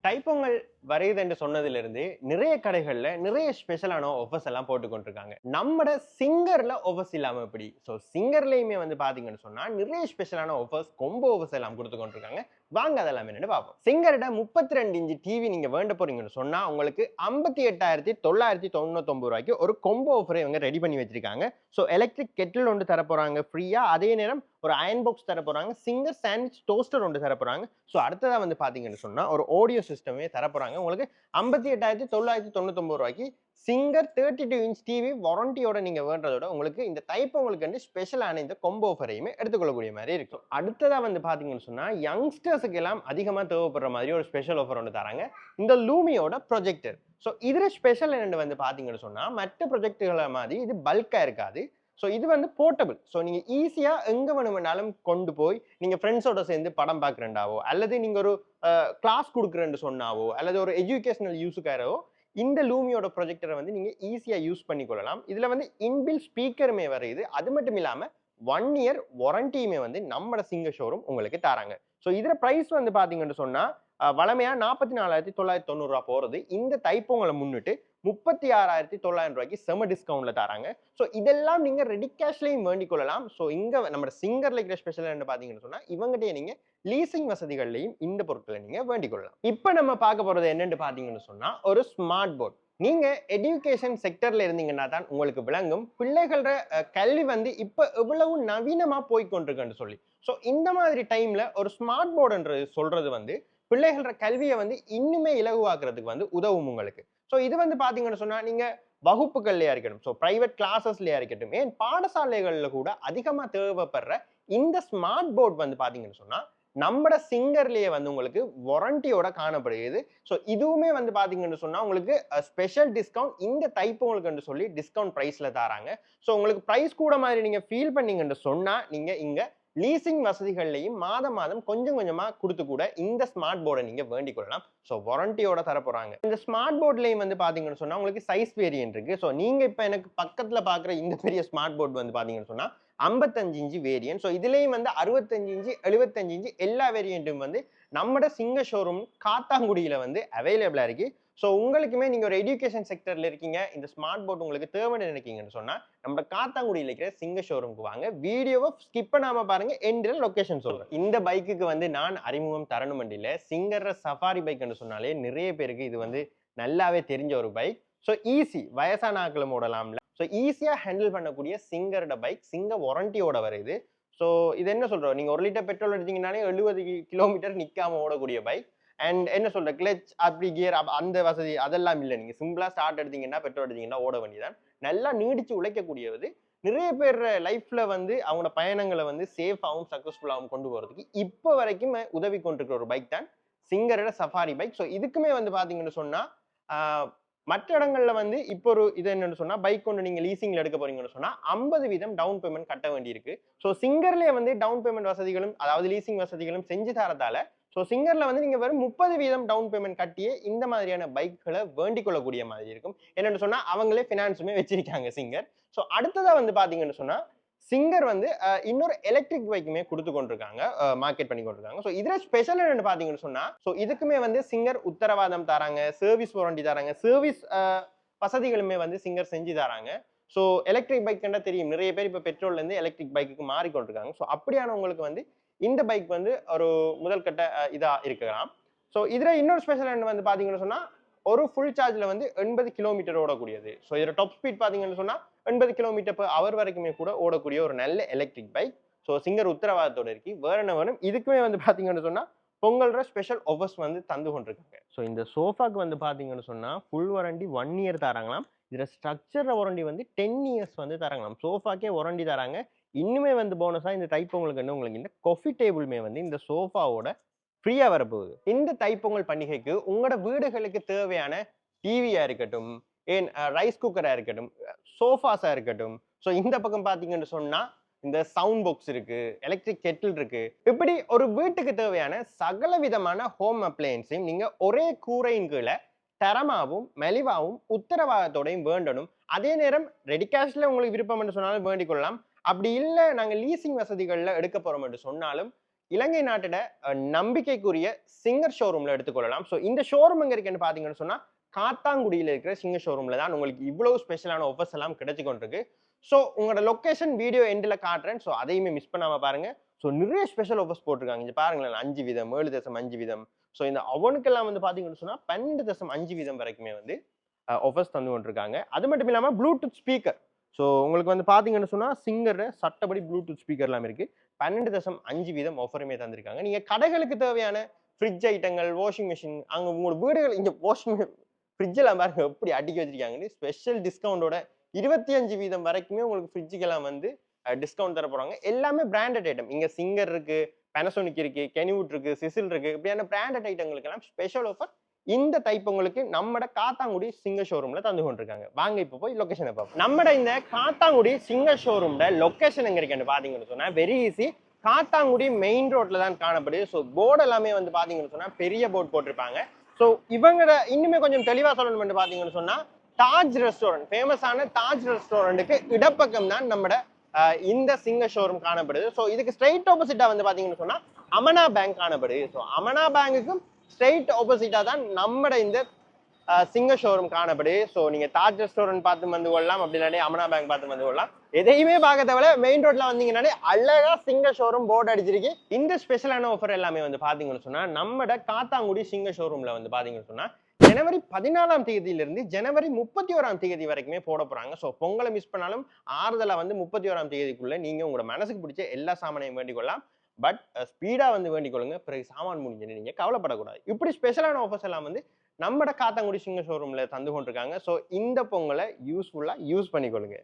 தைப்பொங்கல் வருகுது என்று சொன்னதிலிருந்து நிறைய கடைகள்ல நிறைய ஸ்பெஷலான ஆஃபர்ஸ் எல்லாம் போட்டு கொண்டிருக்காங்க. நம்மட சிங்கர்ல ஆஃபர்ஸ் இல்லாம எப்படி? ஸோ சிங்கர்லயுமே வந்து பாத்தீங்கன்னு சொன்னா நிறைய ஸ்பெஷலான ஆஃபர்ஸ் கொம்போ ஆஃபர்ஸ் எல்லாம் கொடுத்து கொண்டிருக்காங்க. வாங்க அதெல்லாம் என்னன்னு பார்ப்போம். சிங்கர்ட 32 இன்ச் டிவி நீங்க வேண்ட போறீங்கன்னு சொன்னா உங்களுக்கு 58,999 ரூபாய்க்கு ஒரு கொம்போ ஆஃபரை இவங்க ரெடி பண்ணி வச்சிருக்காங்க. ஸோ எலக்ட்ரிக் கெட்டில் ஒன்று தர போறாங்க ஃப்ரீயா. அதே நேரம் ஒரு அயன் பாக்ஸ் தர போறாங்க. சிங்கர் சாண்ட்விச் டோஸ்டர் ஒன்று தர போறாங்க. ஸோ அடுத்ததா வந்து பாத்தீங்கன்னு சொன்னா ஒரு ஆடியோ சிஸ்டமே தர போறாங்க. உங்களுக்கு 58,999 ரூபாய்க்கு சிங்கர் 32 இன்ச் டிவி வாரண்டியோட நீங்க வேண்டதோட உங்களுக்கு இந்த தைப்பொங்கலுக்கு வந்து ஸ்பெஷலான இந்த கொம்போ ஆஃபரையுமே எடுத்துக்கொள்ளக்கூடிய மாதிரி இருக்கும். அடுத்ததா வந்து பாத்தீங்கன்னு சொன்னா யங்ஸ்டர்ஸுக்கு எல்லாம் அதிகமா தேவைப்படுற மாதிரி ஒரு ஸ்பெஷல் ஆஃபர் ஒன்று தராங்க. இந்த லூமியோட ப்ரொஜெக்டர். ஸோ இதுல ஸ்பெஷல் என்னன்னு வந்து பாத்தீங்கன்னு சொன்னா மற்ற ப்ரொஜெக்டர்களை மாதிரி இது பல்கா இருக்காது. ஸோ இது வந்து போர்ட்டபிள். ஸோ நீங்க ஈஸியா எங்க வேணுமென்னாலும் கொண்டு போய் நீங்க ஃப்ரெண்ட்ஸோட சேர்ந்து படம் பார்க்குறேன்டாவோ அல்லது நீங்க ஒரு கிளாஸ் கொடுக்குறேன்னு சொன்னாவோ அல்லது ஒரு எஜுகேஷனல் யூஸுக்காரவோ இந்த லூமியோட ப்ரொஜெக்டரை வந்து நீங்க ஈஸியா யூஸ் பண்ணி கொள்ளலாம். இதுல வந்து இன்பில் ஸ்பீக்கருமே வருது. அது மட்டும் இல்லாம 1 இயர் வாரண்டியுமே வந்து நம்ம சிங்கர் ஷோரூம் உங்களுக்கு தராங்க. ஸோ இதுல பிரைஸ் வந்து பாத்தீங்கன்னு சொன்னா வளமையா 44,990 ரூபாய் போறது இந்த தைப்பொங்கலை முன்னிட்டு 36,900 ரூபாய்க்கு செம டிஸ்கவுண்ட்ல தராங்க. ஸோ இதெல்லாம் நீங்க ரெடி கேஷ்லயும் வேண்டிக் கொள்ளலாம். ஸோ இங்க நம்ம சிங்கர்ல இருக்கிற ஸ்பெஷல் என்ன பாத்தீங்கன்னு சொன்னா இவங்ககிட்டயே நீங்க லீசிங் வசதிகள்லையும் இந்த பொருட்களை நீங்க வேண்டிக் கொள்ளலாம். இப்ப நம்ம பார்க்க போறது என்னன்னு பாத்தீங்கன்னு சொன்னா ஒரு ஸ்மார்ட் போர்ட். நீங்க எஜுகேஷன் செக்டர்ல இருந்தீங்கன்னா தான் உங்களுக்கு விளங்கும் பிள்ளைகளோட கல்வி வந்து இப்ப எவ்வளவு நவீனமா போய் கொண்டிருக்குன்னு சொல்லி. ஸோ இந்த மாதிரி டைம்ல ஒரு ஸ்மார்ட் போர்டுன்றது சொல்றது வந்து பிள்ளைகளோட கல்வியை வந்து இன்னுமே இலகுவாக்குறதுக்கு வந்து உதவும் உங்களுக்கு. ஸோ இது வந்து பாத்தீங்கன்னு சொன்னா நீங்க வகுப்புகள்லயா இருக்கட்டும், ஸோ பிரைவேட் கிளாஸஸ்லயா இருக்கட்டும், ஏன் பாடசாலைகள்ல கூட அதிகமா தேவைப்படுற இந்த ஸ்மார்ட் போர்ட் வந்து பாத்தீங்கன்னு சொன்னா நம்மட சிங்கர்லயே வந்து உங்களுக்கு வாரண்டியோட காணப்படுகிறது. ஸோ இதுவுமே வந்து பாத்தீங்கன்னு சொன்னா உங்களுக்கு ஸ்பெஷல் டிஸ்கவுண்ட் இந்த தைப்பொங்கலுக்கு சொல்லி டிஸ்கவுண்ட் பிரைஸ்ல தராங்க. ஸோ உங்களுக்கு பிரைஸ் கூட மாதிரி நீங்க ஃபீல் பண்ணீங்கன்னு சொன்னா நீங்க இங்க லீசிங் வசதிகள்லையும் மாதம் மாதம் கொஞ்சம் கொஞ்சமா கொடுத்து கூட இந்த ஸ்மார்ட் போர்டை நீங்க வேண்டிக் கொள்ளலாம். ஸோ வாரண்டியோட தர போறாங்க. இந்த ஸ்மார்ட் போர்ட்லயும் வந்து பாத்தீங்கன்னு சொன்னா உங்களுக்கு சைஸ் வேரியன்ட் இருக்கு. ஸோ நீங்க இப்ப எனக்கு பக்கத்துல பாக்குற இந்த பெரிய ஸ்மார்ட் போர்ட் வந்து பாத்தீங்கன்னு சொன்னா 55 இன்ச் வேரியன்ட். ஸோ இதுலயும் வந்து 65 இன்ச் 75 இன்ச் எல்லா வேரியன்ட்டும் வந்து நம்மட சிங்க ஷோரூம் காத்தாங்குடியில வந்து அவைலபிளா இருக்கு. ஸோ உங்களுக்குமே நீங்க ஒரு எஜுகேஷன் செக்டர்ல இருக்கீங்க, இந்த ஸ்மார்ட் போர்ட் உங்களுக்கு தேவைன்னு நினைக்கீங்கன்னு சொன்னா நம்ம காத்தாங்குடியில் இருக்கிற சிங்க ஷோரூமுக்கு வாங்க. வீடியோவை ஸ்கிப் பண்ணாம பாருங்க. எண்டில் லொகேஷன் சொல்றேன். இந்த பைக்குக்கு வந்து நான் அறிமுகம் தரணும் இல்ல, சிங்கர் சஃபாரி பைக்னு சொன்னாலே நிறைய பேருக்கு இது வந்து நல்லாவே தெரிஞ்ச ஒரு பைக். ஸோ ஈஸி வயசான ஆக்களும் ஓடலாம்ல. ஸோ ஈஸியா ஹேண்டில் பண்ணக்கூடிய சிங்கரோட பைக் சிங்கர் வாரண்டியோட வருது. ஸோ இது என்ன சொல்றோம், நீங்க 1 லிட்டர் பெட்ரோல் எடுத்தீங்கன்னாலே 70 கிலோமீட்டர் நிக்காம ஓடக்கூடிய பைக். அண்ட் என்ன சொல்ற கிளச் அப்படி கியர் அந்த வசதி அதெல்லாம் இல்லை. நீங்க சிம்பிளா ஸ்டார்ட் எடுத்தீங்கன்னா பெட்ரோல் எடுத்தீங்கன்னா ஓட வேண்டியதான். நல்லா நீடிச்சு உழைக்கக்கூடியது. நிறைய பேர் லைஃப்ல வந்து அவங்களோட பயணங்களை வந்து சேஃபாகவும் சக்சஸ்ஃபுல்லாகவும் கொண்டு போறதுக்கு இப்போ வரைக்கும் உதவி கொண்டிருக்கிற ஒரு பைக் தான் சிங்கரோட சஃபாரி பைக். ஸோ இதுக்குமே வந்து பாத்தீங்கன்னு சொன்னா மற்ற இடங்கள்ல வந்து இப்போ ஒரு இது என்னன்னு சொன்னா பைக் கொண்டு நீங்க லீசிங்ல எடுக்க போறீங்கன்னு சொன்னா 50% டவுன் பேமெண்ட் கட்ட வேண்டியிருக்கு. ஸோ சிங்கர்லயே வந்து டவுன் பேமெண்ட் வசதிகளும் அதாவது லீசிங் வசதிகளும் செஞ்சு தரதால ஸோ சிங்கர்ல வந்து நீங்க வெறும் 30% டவுன் பேமெண்ட் கட்டியே இந்த மாதிரியான பைக்களை வேண்டிக் கொள்ளக்கூடிய மாதிரி இருக்கும். என்னன்னு சொன்னா அவங்களே பினான்ஸுமே வச்சிருக்காங்க சிங்கர். ஸோ அடுத்ததா வந்து பாத்தீங்கன்னு சொன்னா சிங்கர் வந்து இன்னொரு எலக்ட்ரிக் பைக்குமே கொடுத்து கொண்டிருக்காங்க, மார்க்கெட் பண்ணி கொண்டிருக்காங்க. ஸோ இதுல ஸ்பெஷல் என்னன்னு பாத்தீங்கன்னு சொன்னா ஸோ இதுக்குமே வந்து சிங்கர் உத்தரவாதம் தராங்க, சர்வீஸ் வாரண்டி தராங்க, சர்வீஸ் வசதிகளுமே வந்து சிங்கர் செஞ்சு தராங்க. ஸோ எலக்ட்ரிக் பைக் கண்டா தெரியும், நிறைய பேர் இப்போ பெட்ரோல்ல இருந்து எலக்ட்ரிக் பைக்கு மாறிக்கொண்டிருக்காங்க. ஸோ அப்படியானவங்களுக்கு வந்து இந்த பைக் வந்து ஒரு முதல் கட்ட இதா இருக்கலாம். ஸோ இதுல இன்னொரு ஸ்பெஷல் என்ன வந்து பாத்தீங்கன்னு சொன்னா ஒரு ஃபுல் சார்ஜ்ல வந்து 80 கிலோமீட்டர் ஓடக்கூடியது. ஸோ இதோட டாப் ஸ்பீட் பாத்தீங்கன்னு சொன்னா 80 கிலோமீட்டர் per hour வரைக்குமே கூட ஓடக்கூடிய ஒரு நல்ல எலக்ட்ரிக் பைக். ஸோ சிங்கர் உத்தரவாதத்தோட இருக்கு. வேற என்ன வேணும், இதுக்குமே வந்து பாத்தீங்கன்னு சொன்னா பொங்கல்ற ஸ்பெஷல் ஆஃபர்ஸ் வந்து தந்து கொண்டிருக்காங்க. ஸோ இந்த சோஃபாக்கு வந்து பாத்தீங்கன்னு சொன்னா ஃபுல் வாரண்டி 1 இயர் தராங்களாம். இதுல ஸ்ட்ரக்சர் வாரண்டி வந்து 10 இயர்ஸ் வந்து தராங்களாம். சோஃபாக்கே வாரண்டி தராங்க. இன்னுமே வந்து போனஸா இந்த தைப்பொங்கலுக்கு உங்களுக்கு இந்த காஃபி டேபிளுமே வந்து இந்த சோஃபாவோட ஃப்ரீயா வரப்போகுது. இந்த தைப்பொங்கல் பண்டிகைக்கு உங்களோட வீடுகளுக்கு தேவையான டிவியா இருக்கட்டும், ஏன் ரைஸ் குக்கரா இருக்கட்டும், சோஃபாஸா இருக்கட்டும், ஸோ இந்த பக்கம் பாத்தீங்கன்னு சொன்னா இந்த சவுண்ட் பாக்ஸ் இருக்கு, எலக்ட்ரிக் கெட்டில் இருக்கு. இப்படி ஒரு வீட்டுக்கு தேவையான சகல விதமான ஹோம் அப்ளையன்ஸையும் நீங்க ஒரே கூரையின் கீழே தரமாவும் மெலிவாவும் உத்தரவாதத்தோடையும் வேண்டணும். அதே நேரம் ரெடி கேஷ்ல உங்களுக்கு விருப்பம் என்று சொன்னாலும் வேண்டிக் கொள்ளலாம். அப்படி இல்லை நாங்க லீசிங் வசதிகள்ல எடுக்க போறோம் என்று சொன்னாலும் இலங்கை நாட்டோட நம்பிக்கைக்குரிய சிங்கர் ஷோரூம்ல எடுத்துக்கொள்ளலாம். ஸோ இந்த ஷோரூம் எங்க இருக்குன்னு பாத்தீங்கன்னு சொன்னா காத்தாங்குடியில இருக்கிற சிங்கர் ஷோரூம்ல தான் உங்களுக்கு இவ்வளவு ஸ்பெஷலான ஆஃபர்ஸ் எல்லாம் கிடைச்சு கொண்டிருக்கு. ஸோ உங்களோட லொகேஷன் வீடியோ எண்ட்ல காட்டுறேன். ஸோ அதையுமே மிஸ் பண்ணாம பாருங்க. ஸோ நிறைய ஸ்பெஷல் ஆஃபர்ஸ் போட்டிருக்காங்க. இங்க பாருங்களேன் 5 வீதம் 7.5 வீதம். ஸோ இந்த அவனுக்கெல்லாம் வந்து பாத்தீங்கன்னு சொன்னா 12.5 வீதம் வரைக்குமே வந்து ஆஃபர்ஸ் தந்து கொண்டிருக்காங்க. அது மட்டும் இல்லாம ப்ளூடூத் ஸ்பீக்கர். ஸோ உங்களுக்கு வந்து பாத்தீங்கன்னு சொன்னா சிங்கர் சட்டப்படி ப்ளூடூத் ஸ்பீக்கர் எல்லாம் இருக்கு. 12.5 வீதம் ஆஃபருமே தந்திருக்காங்க. நீங்க கடைகளுக்கு தேவையான ஃப்ரிட்ஜ் ஐட்டங்கள், வாஷிங் மெஷின், அங்க உங்களோட வீடுகள் இங்க வாஷிங் ஃப்ரிட்ஜ் எல்லாம் பாருங்க எப்படி அடுக்கி வச்சிருக்காங்கன்னு ஸ்பெஷல் டிஸ்கவுண்டோட 25 வீதம் வரைக்குமே உங்களுக்கு ஃப்ரிட்ஜுக்கெல்லாம் வந்து டிஸ்கவுண்ட் தர போறாங்க. எல்லாமே பிராண்டட் ஐட்டம். இங்க சிங்கர் இருக்கு, பேனசோனிக் இருக்கு, கெனிவுட் இருக்கு, சிசில் இருக்கு. இப்படியான பிராண்டட் ஐட்டங்களுக்கு எல்லாம் ஸ்பெஷல் ஆஃபர் இந்த டைப் உங்களுக்கு நம்மட காத்தாங்குடி சிங்கர் ஷோரூம்ல தந்து கொண்டிருக்காங்க. வாங்க இப்ப போய் லொகேஷனை பார்ப்போம். நம்மட இந்த காத்தாங்குடி சிங்கர் ஷோரூம்ல லொகேஷன் எங்க இருக்குன்னு பாத்தீங்கன்னு சொன்னா வெரி ஈஸி. காத்தாங்குடி மெயின் ரோட்ல தான் காணப்படுது. ஸோ போர்டு எல்லாமே வந்து பாத்தீங்கன்னு சொன்னா பெரிய போர்டு போட்டிருப்பாங்க. ஸோ இவங்களோட இன்னுமே கொஞ்சம் தெளிவா சொல்லணும் பாத்தீங்கன்னு சொன்னா தாஜ் ரெஸ்டாரண்ட், ஃபேமஸான தாஜ் ரெஸ்டாரண்ட்டுக்கு இடப்பக்கம் தான் நம்மட இந்த சிங்கர் ஷோரூம் காணப்படுது. ஸோ இதுக்கு ஸ்ட்ரைட் ஆப்போசிட்டா வந்து பாத்தீங்கன்னு சொன்னா அமனா பேங்க் காணப்படுது. ஸோ அமனா பேங்குக்கும் ஸ்ட்ரைட் ஆப்போசிட்டா தான் நம்மட இந்த சிங்கர் ஷோரூம் காணப்படுது. ஸோ நீங்க தாஜ் ரெஸ்டாரண்ட் பார்த்து வந்து கொள்ளலாம், அப்படி இல்லாட்டி அமனா பேங்க் பார்த்து வந்து கொள்ளலாம். எதையுமே பார்க்க தேவையில்ல, மெயின் ரோட்ல வந்தீங்கன்னா அழகா சிங்கர் ஷோரூம் போர்டு அடிச்சிருக்கு. இந்த ஸ்பெஷலான ஆஃபர் எல்லாமே வந்து பாத்தீங்கன்னு சொன்னா நம்மட காத்தாங்குடி சிங்கர் ஷோரூம்ல வந்து பாத்தீங்கன்னு சொன்னா ஜனவரி 14ஆம் தேதியிலிருந்து ஜனவரி 31ஆம் தேதி வரைக்குமே போட போறாங்க. ஸோ பொங்கலை மிஸ் பண்ணாலும் ஆறுதலா வந்து 31ஆம் தேதிக்குள்ள நீங்க உங்களோட மனசுக்கு பிடிச்ச எல்லா சாமானையும் வேண்டிக் கொள்ளலாம். பட் ஸ்பீடா வந்து வேண்டிக் கொள்ளுங்க. பிறகு சாமான் முடிஞ்சு நீங்க கவலைப்படக்கூடாது. இப்படி ஸ்பெஷலான ஆஃபர்ஸ் எல்லாம் வந்து நம்மட காத்தாங்குடி சிங்கர் ஷோரூம்ல தந்து கொண்டிருக்காங்க. ஸோ இந்த பொங்கலை யூஸ்ஃபுல்லா யூஸ் பண்ணிக்கொள்ளுங்க.